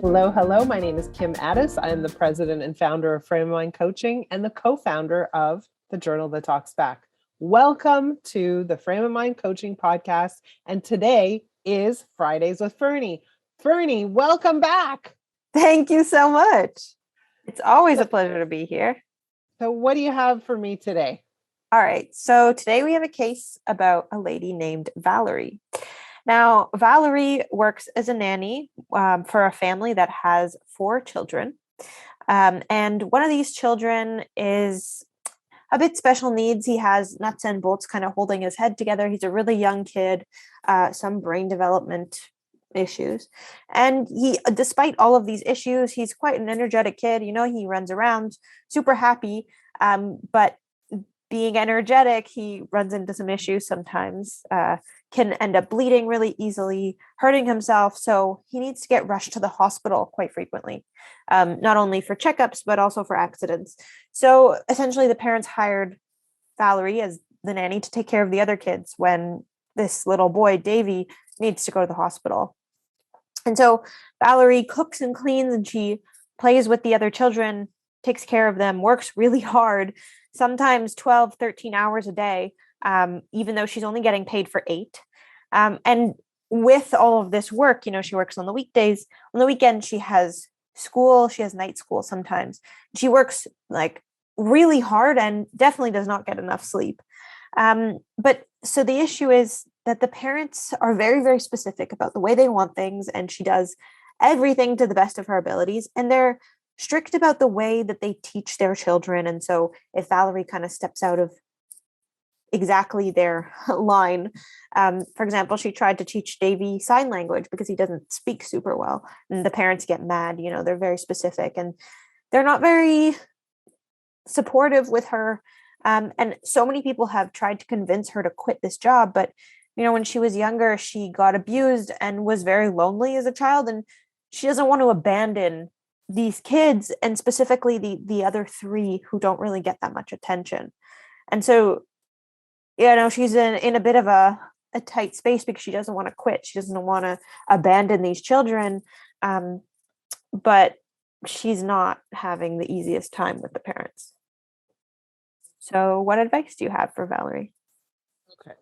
Hello, hello. My name is Kim Addis. I am the president and founder of Frame of Mind Coaching and the co-founder of the Journal That Talks Back. Welcome to the Frame of Mind Coaching podcast. And today is Fridays with Ferne. Ferne, welcome back. Thank you so much. It's always a pleasure to be here. So what do you have for me today? All right. So today we have a case about a lady named Valerie. Now, Valerie works as a nanny for a family that has 4 children. And one of these children is a bit special needs. He has nuts and bolts kind of holding his head together. He's a really young kid, some brain development issues. And despite all of these issues, he's quite an energetic kid. You know, he runs around super happy, but being energetic, he runs into some issues sometimes, can end up bleeding really easily, hurting himself. So he needs to get rushed to the hospital quite frequently, not only for checkups, but also for accidents. So essentially the parents hired Valerie as the nanny to take care of the other kids when this little boy, Davy, needs to go to the hospital. And so Valerie cooks and cleans and she plays with the other children, takes care of them, works really hard, sometimes 12, 13 hours a day, even though she's only getting paid for 8. And with all of this work, you know, she works on the weekdays. On the weekend, she has school. She has night school sometimes. She works like really hard and definitely does not get enough sleep. But so the issue is that the parents are very, very specific about the way they want things. And she does everything to the best of her abilities. And they're strict about the way that they teach their children. And so if Valerie kind of steps out of exactly their line, for example, she tried to teach Davy sign language because he doesn't speak super well. And the parents get mad, you know, they're very specific and they're not very supportive with her. And so many people have tried to convince her to quit this job. But, you know, when she was younger, she got abused and was very lonely as a child. And she doesn't want to abandon these kids, and specifically the other 3 who don't really get that much attention. And so, you know, she's in a bit of a tight space because she doesn't want to quit. She doesn't want to abandon these children. But she's not having the easiest time with the parents. So what advice do you have for Valerie? Okay.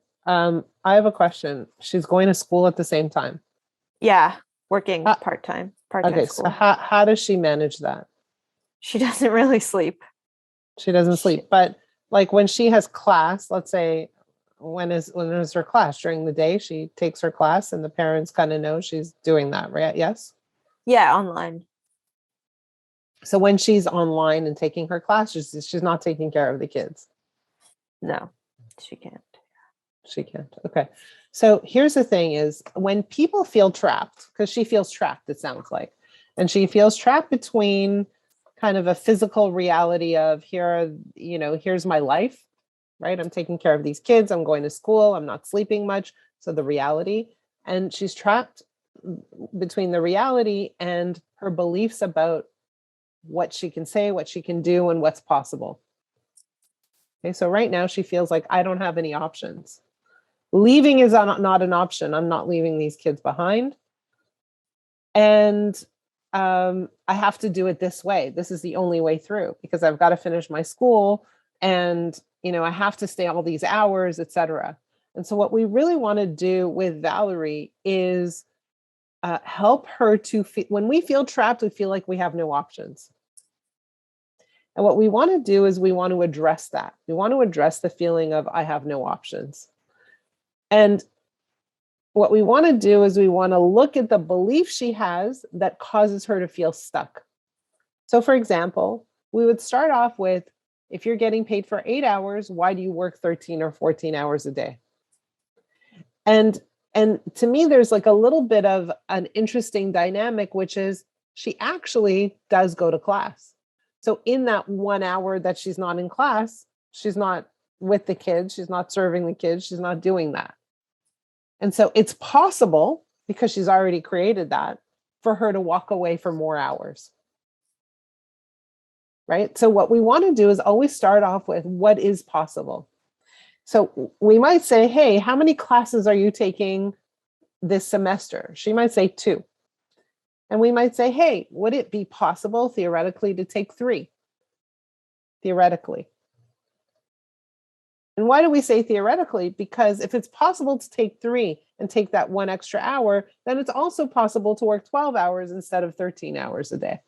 I have a question. She's going to school at the same time. Yeah, working part-time Okay, school. so how does she manage that? She doesn't really sleep. She doesn't sleep, but like when she has class, let's say when is her class during the day, she takes her class and the parents kind of know she's doing that, right? Yes. Yeah, online. So when she's online and taking her classes, she's not taking care of the kids. No, she can't. She can't. Okay. So here's the thing is when people feel trapped, because she feels trapped, it sounds like, and she feels trapped between kind of a physical reality of here's my life, right? I'm taking care of these kids. I'm going to school. I'm not sleeping much. So the reality, and she's trapped between the reality and her beliefs about what she can say, what she can do, and what's possible. Okay. So right now she feels like I don't have any options. Leaving is not an option. I'm not leaving these kids behind. And I have to do it this way. This is the only way through because I've got to finish my school and, you know, I have to stay all these hours, etc. And so what we really want to do with Valerie is help her to feel, when we feel trapped, we feel like we have no options. And what we want to do is we want to address that. We want to address the feeling of I have no options. And what we want to do is we want to look at the belief she has that causes her to feel stuck. So for example, we would start off with, if you're getting paid for 8 hours, why do you work 13 or 14 hours a day? And to me, there's like a little bit of an interesting dynamic, which is she actually does go to class. So in that 1 hour that she's not in class, she's not with the kids, she's not serving the kids, she's not doing that. And so it's possible, because she's already created that, for her to walk away for more hours. Right? So what we want to do is always start off with what is possible. So we might say, hey, how many classes are you taking this semester? She might say 2. And we might say, hey, would it be possible theoretically to take 3? Theoretically. And why do we say theoretically? Because if it's possible to take 3 and take that 1 extra hour, then it's also possible to work 12 hours instead of 13 hours a day.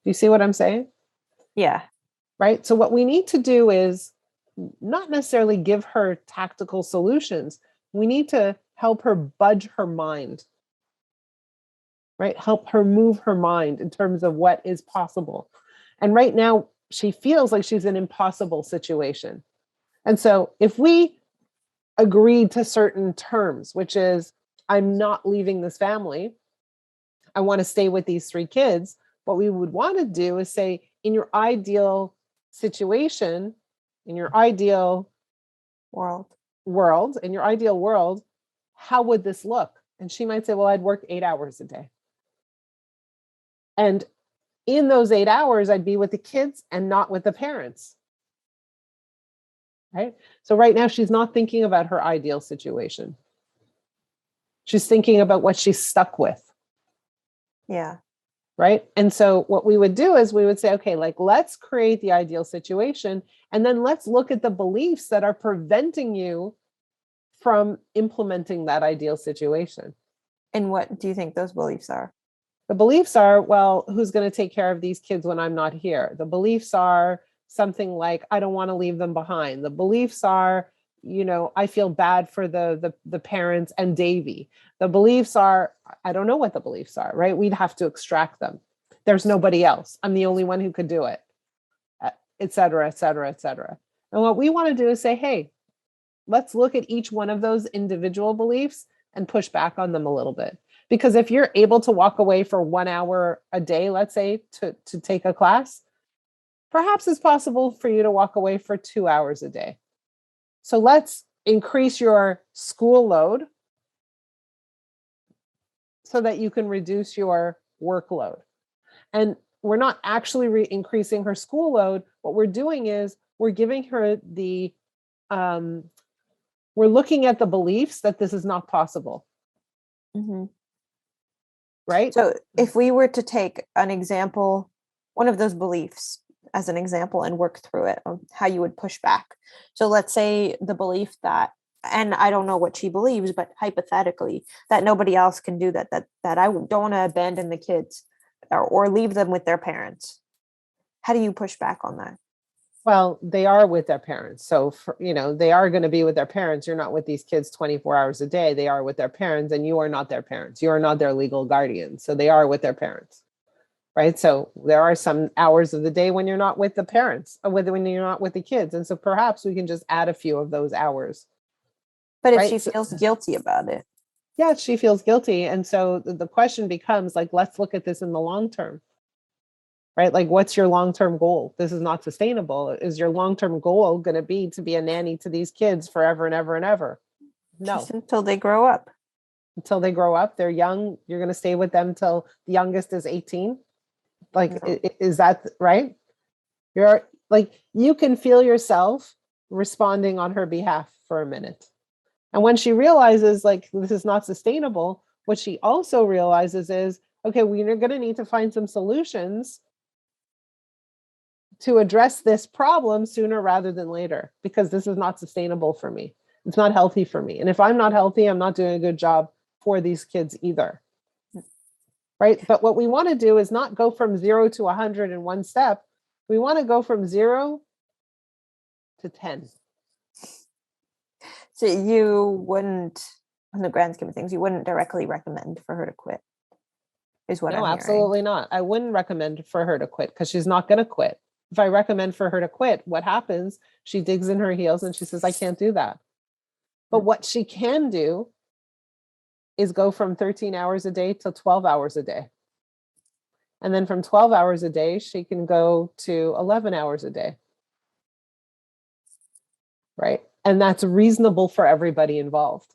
Do you see what I'm saying? Yeah. Right? So what we need to do is not necessarily give her tactical solutions. We need to help her budge her mind, right? Help her move her mind in terms of what is possible. And right now, she feels like she's in an impossible situation. And so if we agreed to certain terms, which is, I'm not leaving this family, I want to stay with these 3 kids, what we would want to do is say, in your ideal situation, in your ideal world, in your ideal world, how would this look? And she might say, well, I'd work 8 hours a day. And in those 8 hours, I'd be with the kids and not with the parents. Right? So right now, she's not thinking about her ideal situation. She's thinking about what she's stuck with. Yeah. Right? And so what we would do is we would say, okay, like, let's create the ideal situation. And then let's look at the beliefs that are preventing you from implementing that ideal situation. And what do you think those beliefs are? The beliefs are, well, who's going to take care of these kids when I'm not here? The beliefs are something like, I don't want to leave them behind. The beliefs are, I feel bad for the parents and Davy. The beliefs are, I don't know what the beliefs are, right? We'd have to extract them. There's nobody else. I'm the only one who could do it, et cetera, et cetera, et cetera. And what we want to do is say, hey, let's look at each one of those individual beliefs and push back on them a little bit. Because if you're able to walk away for 1 hour a day, let's say, to take a class, perhaps it's possible for you to walk away for 2 hours a day. So let's increase your school load so that you can reduce your workload. And we're not actually increasing her school load. What we're doing is we're giving her we're looking at the beliefs that this is not possible. Mm-hmm. Right? So if we were to take an example, one of those beliefs as an example and work through it, how you would push back. So let's say the belief that, and I don't know what she believes, but hypothetically, that nobody else can do that I don't want to abandon the kids or leave them with their parents. How do you push back on that? Well, they are with their parents. So, they are going to be with their parents. You're not with these kids 24 hours a day. They are with their parents, and you are not their parents. You are not their legal guardian. So they are with their parents. Right. So there are some hours of the day when you're not with the parents or when you're not with the kids. And so perhaps we can just add a few of those hours. But if she feels guilty about it. Yeah, she feels guilty. And so the question becomes like, let's look at this in the long term. Right? Like, what's your long-term goal? This is not sustainable. Is your long-term goal going to be a nanny to these kids forever and ever and ever? No. Just until they grow up. Until they grow up. They're young. You're going to stay with them till the youngest is 18. Like, no. Is that right? You're like, you can feel yourself responding on her behalf for a minute. And when she realizes like this is not sustainable, what she also realizes is, okay, we're going to need to find some solutions to address this problem sooner rather than later, because this is not sustainable for me. It's not healthy for me. And if I'm not healthy, I'm not doing a good job for these kids either. Right? But what we want to do is not go from 0 to 100 in one step. We want to go from 0 to 10. So you wouldn't, in the grand scheme of things, you wouldn't directly recommend for her to quit, is what I'm hearing. No, absolutely not. I wouldn't recommend for her to quit because she's not going to quit. If I recommend for her to quit, what happens? She digs in her heels and she says, I can't do that. But what she can do is go from 13 hours a day to 12 hours a day. And then from 12 hours a day, she can go to 11 hours a day. Right? And that's reasonable for everybody involved.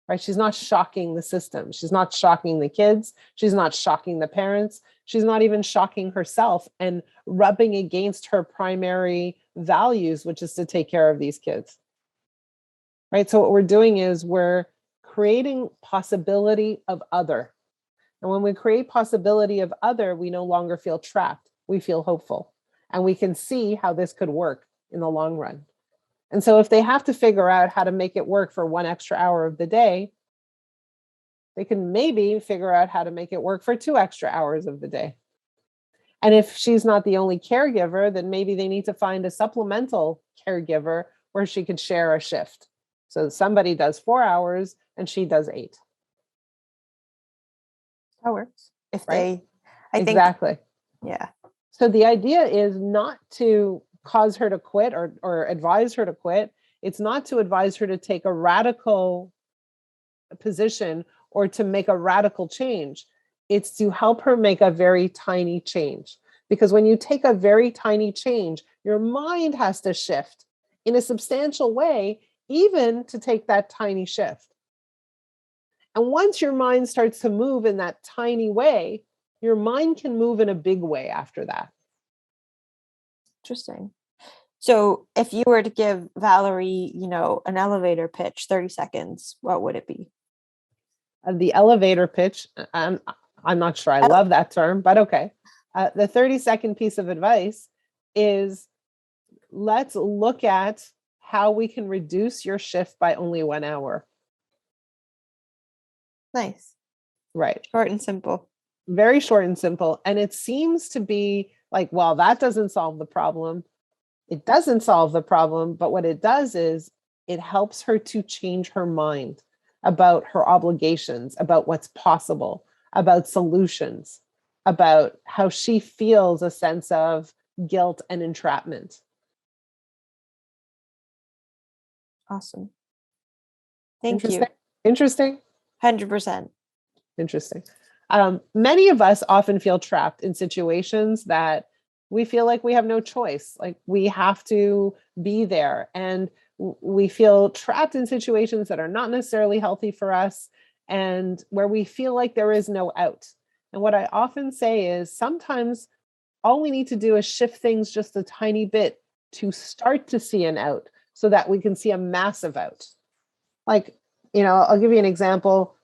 Right? She's not shocking the system. She's not shocking the kids. She's not shocking the parents. She's not even shocking herself and rubbing against her primary values, which is to take care of these kids. Right? So what we're doing is we're creating possibility of other. And when we create possibility of other, we no longer feel trapped. We feel hopeful. And we can see how this could work in the long run. And so if they have to figure out how to make it work for 1 extra hour of the day, they can maybe figure out how to make it work for 2 extra hours of the day. And if she's not the only caregiver, then maybe they need to find a supplemental caregiver where she could share a shift. So somebody does 4 hours and she does 8. That works. If Right? I think, Exactly. yeah. So the idea is not to cause her to quit or advise her to quit. It's not to advise her to take a radical position or to make a radical change. It's to help her make a very tiny change. Because when you take a very tiny change, your mind has to shift in a substantial way, even to take that tiny shift. And once your mind starts to move in that tiny way, your mind can move in a big way after that. Interesting. So if you were to give Valerie, an elevator pitch, 30 seconds, what would it be? The elevator pitch, I'm not sure I love that term, but okay. The 30-second piece of advice is, let's look at how we can reduce your shift by only 1 hour. Nice. Right. Short and simple. Very short and simple. And it seems to be like, well, that doesn't solve the problem. It doesn't solve the problem, but what it does is it helps her to change her mind about her obligations, about what's possible, about solutions, about how she feels a sense of guilt and entrapment. Awesome. Thank you. Interesting. 100%. Interesting. Many of us often feel trapped in situations that we feel like we have no choice, like we have to be there. And we feel trapped in situations that are not necessarily healthy for us and where we feel like there is no out. And what I often say is sometimes all we need to do is shift things just a tiny bit to start to see an out so that we can see a massive out. Like, I'll give you an example.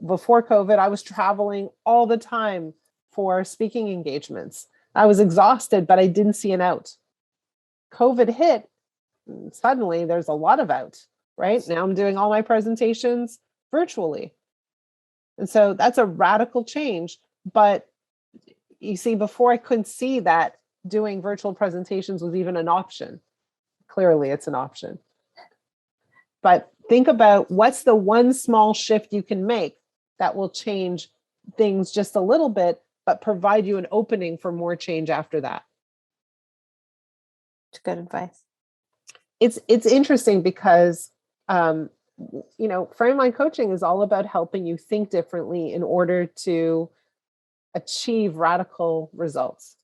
Before COVID, I was traveling all the time for speaking engagements. I was exhausted, but I didn't see an out. COVID hit, and suddenly there's a lot of out, right? Now I'm doing all my presentations virtually. And so that's a radical change. But you see, before I couldn't see that doing virtual presentations was even an option. Clearly, it's an option. But think about what's the one small shift you can make that will change things just a little bit, but provide you an opening for more change after that. It's good advice. It's interesting because, frame mind coaching is all about helping you think differently in order to achieve radical results.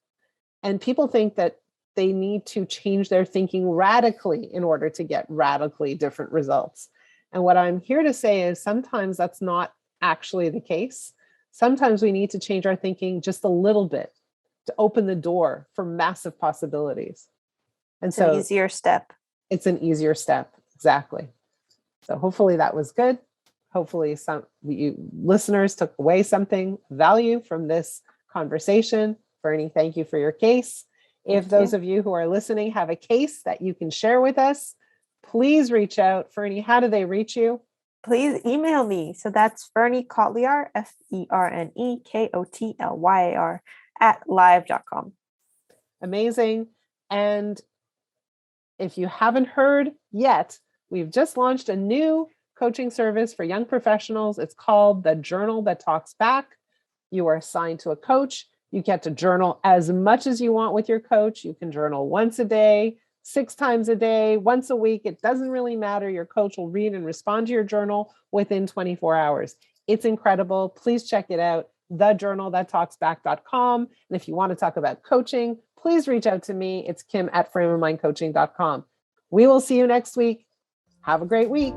And people think that they need to change their thinking radically in order to get radically different results. And what I'm here to say is sometimes that's not actually the case. Sometimes we need to change our thinking just a little bit to open the door for massive possibilities. And it's an easier step. It's an easier step. Exactly. So hopefully that was good. Hopefully some you listeners took away something value from this conversation. Ferne, thank you for your case. If those of you who are listening have a case that you can share with us, please reach out. Ferne, how do they reach you? Please email me. So that's Ferne Kotlyar, FerneKotlyar @live.com. Amazing. And if you haven't heard yet, we've just launched a new coaching service for young professionals. It's called The Journal That Talks Back. You are assigned to a coach. You get to journal as much as you want with your coach. You can journal once a day, 6 times a day, once a week. It doesn't really matter. Your coach will read and respond to your journal within 24 hours. It's incredible. Please check it out, thejournalthattalksback.com. And if you want to talk about coaching, please reach out to me. It's Kim at frameofmindcoaching.com. We will see you next week. Have a great week.